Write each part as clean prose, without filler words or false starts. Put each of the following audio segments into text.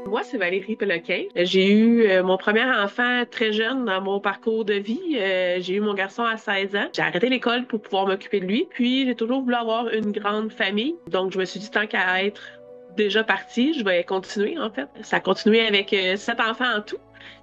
Moi, c'est Valérie Péloquin. J'ai eu mon premier enfant très jeune dans mon parcours de vie. J'ai eu mon garçon à 16 ans. J'ai arrêté l'école pour pouvoir m'occuper de lui. Puis, j'ai toujours voulu avoir une grande famille. Donc, je me suis dit, tant qu'à être déjà partie, je vais continuer, en fait. Ça a continué avec 7 enfants en tout.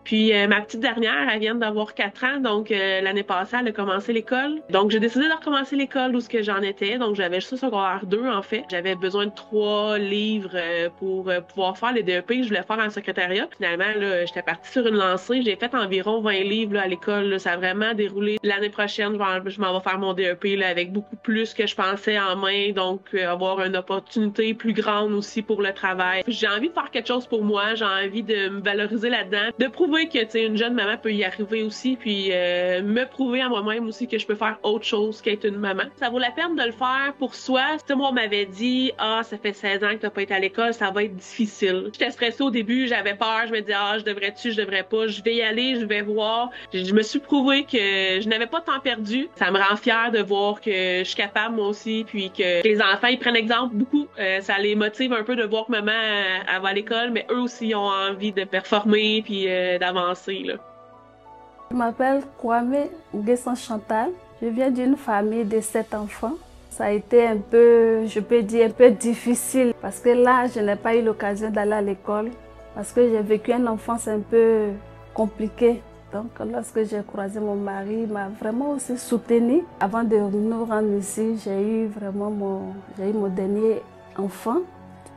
Puis ma petite dernière, elle vient d'avoir 4 ans, donc l'année passée, elle a commencé l'école. Donc j'ai décidé de recommencer l'école où ce que j'en étais. Donc j'avais juste secondaire 2 en fait. J'avais besoin de 3 livres pour pouvoir faire les DEP que je voulais faire en secrétariat. Finalement, là, j'étais partie sur une lancée. J'ai fait environ 20 livres là, à l'école. Là. Ça a vraiment déroulé. L'année prochaine, je m'en vais faire mon DEP là, avec beaucoup plus que je pensais en main. Donc avoir une opportunité plus grande aussi pour le travail. J'ai envie de faire quelque chose pour moi. J'ai envie de me valoriser là-dedans, de prouver que une jeune maman peut y arriver aussi, puis me prouver à moi-même aussi que je peux faire autre chose qu'être une maman. Ça vaut la peine de le faire pour soi. Si moi on m'avait dit ça fait 16 ans que t'as pas été à l'école, ça va être difficile. J'étais stressée au début, j'avais peur, je me disais je devrais-tu, je devrais pas, je vais y aller, je vais voir. Je me suis prouvé que je n'avais pas de temps perdu. Ça me rend fière de voir que je suis capable moi aussi, puis que les enfants ils prennent exemple beaucoup. Ça les motive un peu de voir que maman elle va à l'école, mais eux aussi ont envie de performer puis d'avancer là. Je m'appelle Kwame Nguessan Chantal. Je viens d'une famille de 7 enfants. Ça a été un peu, je peux dire, un peu difficile parce que là, je n'ai pas eu l'occasion d'aller à l'école parce que j'ai vécu une enfance un peu compliquée. Donc, lorsque j'ai croisé mon mari, il m'a vraiment aussi soutenue. Avant de nous rendre ici, j'ai eu mon dernier enfant,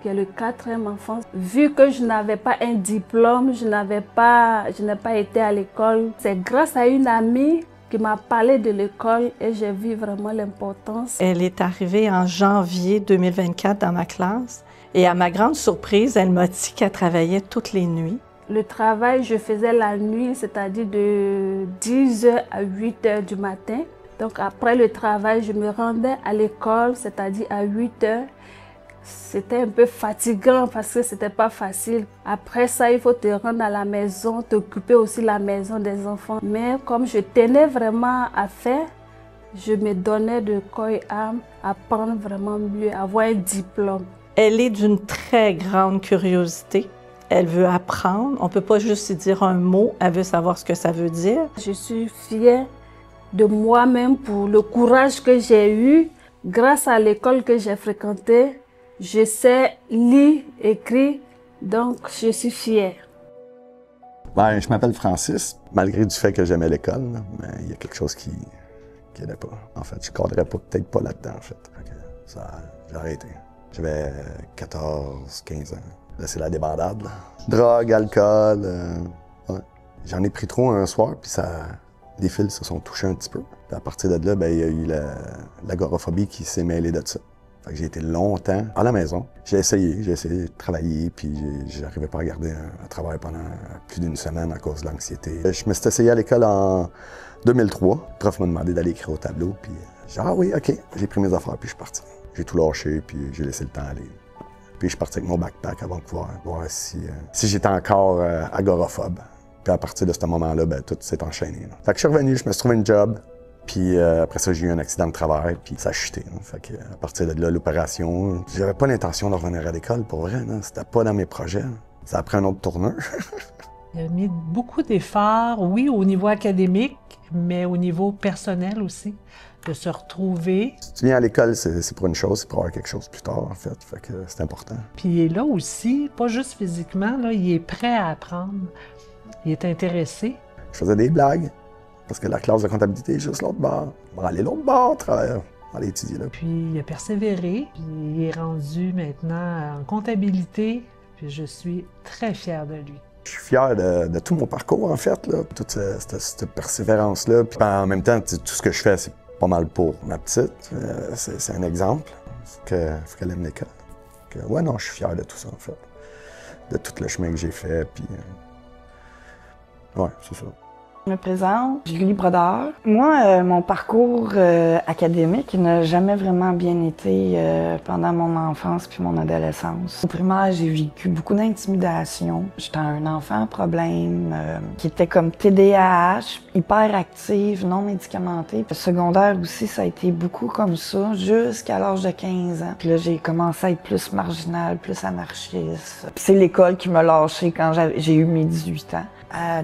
qui est le 4e enfant. Vu que je n'avais pas un diplôme, je n'ai pas été à l'école, c'est grâce à une amie qui m'a parlé de l'école et j'ai vu vraiment l'importance. Elle est arrivée en janvier 2024 dans ma classe et à ma grande surprise, elle m'a dit qu'elle travaillait toutes les nuits. Le travail, je faisais la nuit, c'est-à-dire de 10h à 8h du matin. Donc après le travail, je me rendais à l'école, c'est-à-dire à 8h. C'était un peu fatigant parce que c'était pas facile. Après ça, il faut te rendre à la maison, t'occuper aussi de la maison des enfants. Mais comme je tenais vraiment à faire, je me donnais de corps et âme à apprendre vraiment mieux, avoir un diplôme. Elle est d'une très grande curiosité. Elle veut apprendre. On ne peut pas juste lui dire un mot, elle veut savoir ce que ça veut dire. Je suis fière de moi-même pour le courage que j'ai eu grâce à l'école que j'ai fréquentée. Je sais lire, écrire, donc je suis fière. Ben, je m'appelle Francis, malgré du fait que j'aimais l'école, mais il y a quelque chose qui n'allait pas. En fait, je ne cadrais peut-être pas là-dedans, en fait. Ça, j'ai arrêté. J'avais 14, 15 ans. Là, c'est la débandade. Là. Drogue, alcool, ouais. J'en ai pris trop un soir, puis les fils se sont touchés un petit peu. Puis à partir de là, ben, il y a eu l'agoraphobie qui s'est mêlée de ça. Fait que j'ai été longtemps à la maison. J'ai essayé de travailler, puis j'arrivais pas à garder un travail pendant plus d'une semaine à cause de l'anxiété. Je me suis essayé à l'école en 2003. Le prof m'a demandé d'aller écrire au tableau, puis j'ai dit « Ah oui, OK ». J'ai pris mes affaires, puis je suis parti. J'ai tout lâché, puis j'ai laissé le temps aller. Puis je suis parti avec mon backpack à Vancouver, voir si j'étais encore agoraphobe. Puis à partir de ce moment-là, ben, tout s'est enchaîné. Là. Fait que je suis revenu, je me suis trouvé une job. Puis après ça, j'ai eu un accident de travail, puis ça a chuté. Hein. Fait que, à partir de là, l'opération, j'avais pas l'intention de revenir à l'école, pour vrai. C'était pas dans mes projets. Hein. Ça a pris un autre tourneur. Il a mis beaucoup d'efforts, oui, au niveau académique, mais au niveau personnel aussi, de se retrouver. Si tu viens à l'école, c'est pour une chose, c'est pour avoir quelque chose plus tard, en fait. Fait que c'est important. Puis il est là aussi, pas juste physiquement, là, il est prêt à apprendre. Il est intéressé. Je faisais des blagues. Parce que la classe de comptabilité est juste l'autre bord. On va aller l'autre bord, on va aller étudier là. Puis il a persévéré, puis il est rendu maintenant en comptabilité, puis je suis très fière de lui. Je suis fier de tout mon parcours, en fait, là. Toute cette persévérance-là. Puis en même temps, tout ce que je fais, c'est pas mal pour ma petite. C'est un exemple. Faut qu'elle aime l'école. Ouais, non, je suis fier de tout ça, en fait. De tout le chemin que j'ai fait, puis... ouais, c'est ça. Je me présente, Julie Brodeur. Moi, mon parcours académique n'a jamais vraiment bien été pendant mon enfance puis mon adolescence. Au primaire, j'ai vécu beaucoup d'intimidation. J'étais un enfant à problème qui était comme TDAH, hyperactive, non médicamentée. Le secondaire aussi, ça a été beaucoup comme ça jusqu'à l'âge de 15 ans. Puis là, j'ai commencé à être plus marginale, plus anarchiste. Puis c'est l'école qui m'a lâchée quand j'ai eu mes 18 ans. À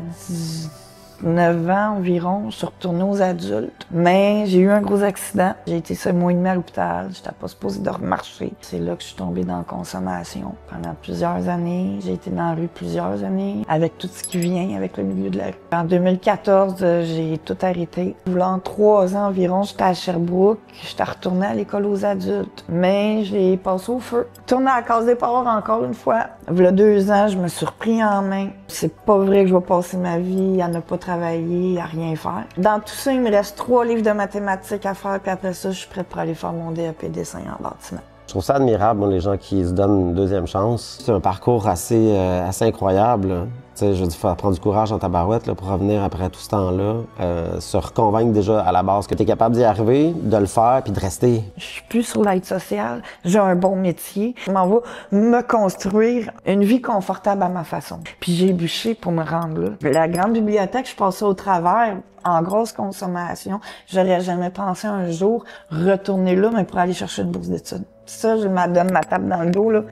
9 ans environ, je suis retournée aux adultes, mais j'ai eu un gros accident. J'ai été 7 mois et demi à l'hôpital, j'étais pas supposée de remarcher. C'est là que je suis tombée dans la consommation. Pendant plusieurs années, j'ai été dans la rue plusieurs années, avec tout ce qui vient avec le milieu de la rue. En 2014, j'ai tout arrêté. Voulant 3 ans environ, j'étais à Sherbrooke, j'étais retournée à l'école aux adultes, mais je l'ai passé au feu. Tournée à la case départ encore une fois. V'là 2 ans, je me suis repris en main. C'est pas vrai que je vais passer ma vie à ne pas travailler, à rien faire. Dans tout ça, il me reste 3 livres de mathématiques à faire, puis après ça, je suis prête pour aller faire mon DEP dessin en bâtiment. Je trouve ça admirable, moi, les gens qui se donnent une deuxième chance. C'est un parcours assez incroyable. Tu sais, je veux dire, il faut prendre du courage dans ta barouette là, pour revenir après tout ce temps-là. Se reconvaincre déjà à la base que tu es capable d'y arriver, de le faire, puis de rester. Je suis plus sur l'aide sociale. J'ai un bon métier. Je m'en vais me construire une vie confortable à ma façon. Puis j'ai bûché pour me rendre là. La grande bibliothèque, je passais au travers en grosse consommation. J'aurais jamais pensé un jour retourner là, mais pour aller chercher une bourse d'études. Ça, je me donne ma tape dans le dos, là,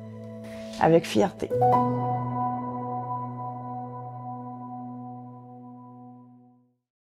avec fierté.